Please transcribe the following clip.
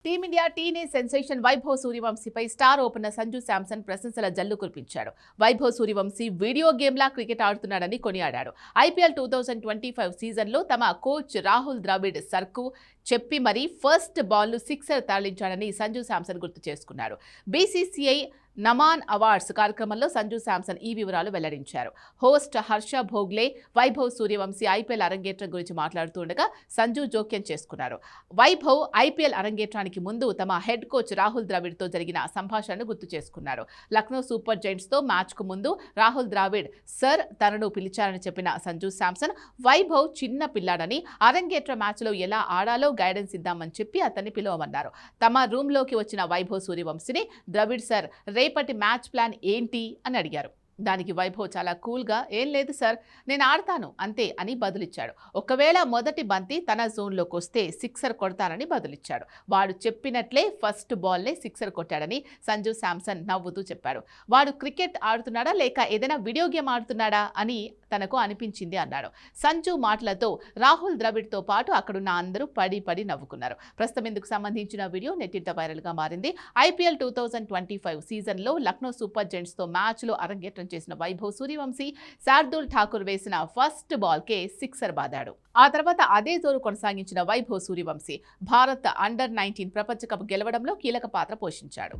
Team India teenage sensation Vaibhav సూర్యవంశీపై star opener Sanju Samson ప్రశంసల జల్లు కురిపించాడు. వైభవ్ సూర్యవంశీ వీడియో గేమ్లా క్రికెట్ ఆడుతున్నాడని కొనియాడాడు. ఐపీఎల్ 2025 సీజన్లో తమ కోచ్ రాహుల్ ద్రావిడ్ సర్కు చెప్పి మరీ ఫస్ట్ బాల్ను సిక్సర్ తరలించాడని సంజు శాంసన్ గుర్తు చేసుకున్నాడు. బీసీసీఐ నమాన్ అవార్డ్స్ కార్యక్రమంలో సంజు శాంసన్ ఈ వివరాలు వెల్లడించారు. హోస్ట్ హర్ష భోగ్లే వైభవ్ సూర్యవంశీ ఐపీఎల్ అరంగేట్రం గురించి మాట్లాడుతుండగా సంజు జోక్యం చేసుకున్నారు. వైభవ్ ఐపీఎల్ అరంగేట్రానికి ముందు తమ హెడ్ కోచ్ రాహుల్ ద్రావిడ్తో జరిగిన సంభాషణను గుర్తు చేసుకున్నారు. లక్నో సూపర్ జైంట్స్తో మ్యాచ్కు ముందు రాహుల్ ద్రావిడ్ సర్ తనను పిలిచారని చెప్పిన సంజు శాంసన్ వైభవ్ చిన్న పిల్లాడని అరంగేట్ర మ్యాచ్లో ఎలా ఆడాలో గైడెన్స్ ఇద్దామని చెప్పి అతన్ని పిలవమన్నారు. తమ రూమ్లోకి వచ్చిన వైభవ్ సూర్యవంశీని ద్రవిడ్ సర్ రేపటి మ్యాచ్ ప్లాన్ ఏంటి అని అడిగారు. దానికి వైభవ్ చాలా కూల్గా ఏం లేదు సార్, నేను ఆడతాను అంతే అని బదులిచ్చాడు. ఒకవేళ మొదటి బంతి తన జోన్లోకి వస్తే సిక్సర్ కొడతానని బదులిచ్చాడు. వాడు చెప్పినట్లే ఫస్ట్ బాల్నే సిక్సర్ కొట్టాడని సంజు శాంసన్ నవ్వుతూ చెప్పాడు. వాడు క్రికెట్ ఆడుతున్నాడా లేక ఏదైనా వీడియో గేమ్ ఆడుతున్నాడా అని తనకు అనిపించింది అన్నాడు. సంజు మాటలతో రాహుల్ ద్రవిడ్తో పాటు అక్కడున్న అందరూ పడి నవ్వుకున్నారు. ప్రస్తుతం ఇందుకు సంబంధించిన వీడియో నెట్టింట వైరల్గా మారింది. ఐపీఎల్ 2025 సీజన్లో లక్నో సూపర్ జైంట్స్తో మ్యాచ్లో అరంగేట్రం చేసిన వైభవ్ సూర్యవంశీ శార్దూల్ ఠాకూర్ వేసిన ఫస్ట్ బాల్కే సిక్సర్ బాదాడు. ఆ తర్వాత అదే జోరు కొనసాగించిన వైభవ్ సూర్యవంశీ భారత్ అండర్-19 ప్రపంచ కప్ గెలవడంలో కీలక పాత్ర పోషించాడు.